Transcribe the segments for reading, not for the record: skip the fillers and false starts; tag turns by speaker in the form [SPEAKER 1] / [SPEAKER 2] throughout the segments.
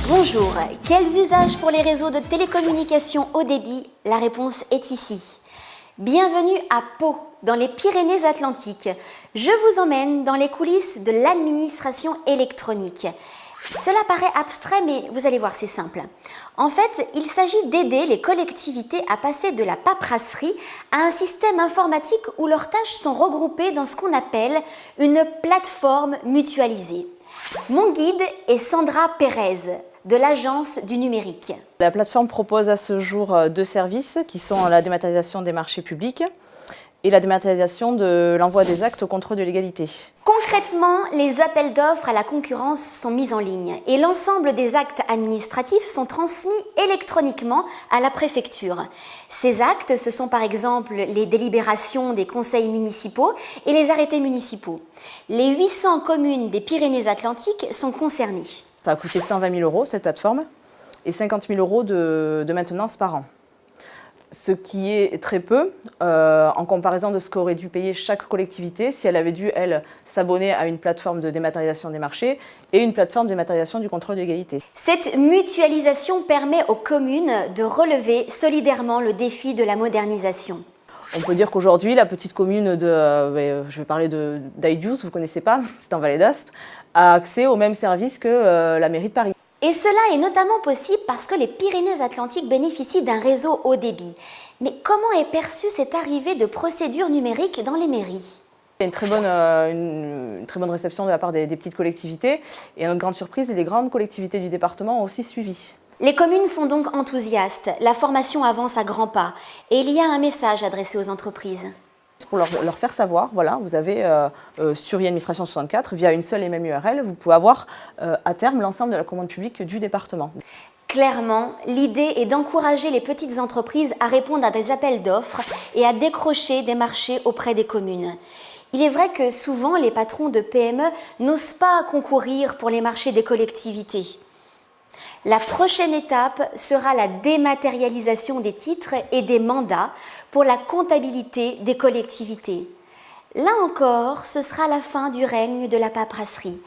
[SPEAKER 1] Bonjour, quels usages pour les réseaux de télécommunications haut débit? La réponse est ici. Bienvenue à Pau, dans les Pyrénées-Atlantiques. Je vous emmène dans les coulisses de l'administration électronique. Cela paraît abstrait, mais vous allez voir, c'est simple. En fait, il s'agit d'aider les collectivités à passer de la paperasserie à un système informatique où leurs tâches sont regroupées dans ce qu'on appelle une plateforme mutualisée. Mon guide est Sandra Pérez, de l'Agence du numérique.
[SPEAKER 2] La plateforme propose à ce jour deux services qui sont la dématérialisation des marchés publics et la dématérialisation de l'envoi des actes au contrôle de légalité.
[SPEAKER 1] Concrètement, les appels d'offres à la concurrence sont mis en ligne et l'ensemble des actes administratifs sont transmis électroniquement à la préfecture. Ces actes, ce sont par exemple les délibérations des conseils municipaux et les arrêtés municipaux. Les 800 communes des Pyrénées-Atlantiques sont concernées.
[SPEAKER 2] Ça a coûté 120 000 € cette plateforme et 50 000 € de maintenance par an. Ce qui est très peu en comparaison de ce qu'aurait dû payer chaque collectivité si elle avait dû, elle, s'abonner à une plateforme de dématérialisation des marchés et une plateforme de dématérialisation du contrôle de légalité.
[SPEAKER 1] Cette mutualisation permet aux communes de relever solidairement le défi de la modernisation.
[SPEAKER 2] On peut dire qu'aujourd'hui, la petite commune je vais parler d'Aïdius, vous ne connaissez pas, c'est en Vallée d'Aspe, a accès aux mêmes services que la mairie de Paris.
[SPEAKER 1] Et cela est notamment possible parce que les Pyrénées-Atlantiques bénéficient d'un réseau haut débit. Mais comment est perçue cette arrivée de procédures numériques dans les mairies ?
[SPEAKER 2] Il y a une très bonne réception de la part des petites collectivités et à notre grande surprise, les grandes collectivités du département ont aussi suivi.
[SPEAKER 1] Les communes sont donc enthousiastes, la formation avance à grands pas et il y a un message adressé aux entreprises.
[SPEAKER 2] Pour leur faire savoir, voilà, vous avez sur e-administration 64, via une seule et même URL, vous pouvez avoir à terme l'ensemble de la commande publique du département.
[SPEAKER 1] Clairement, l'idée est d'encourager les petites entreprises à répondre à des appels d'offres et à décrocher des marchés auprès des communes. Il est vrai que souvent, les patrons de PME n'osent pas concourir pour les marchés des collectivités. La prochaine étape sera la dématérialisation des titres et des mandats pour la comptabilité des collectivités. Là encore, ce sera la fin du règne de la paperasserie.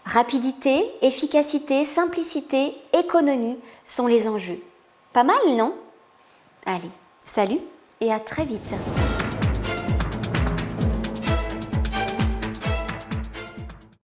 [SPEAKER 1] Rapidité, efficacité, simplicité, économie sont les enjeux. Pas mal, non? Allez, salut et à très vite.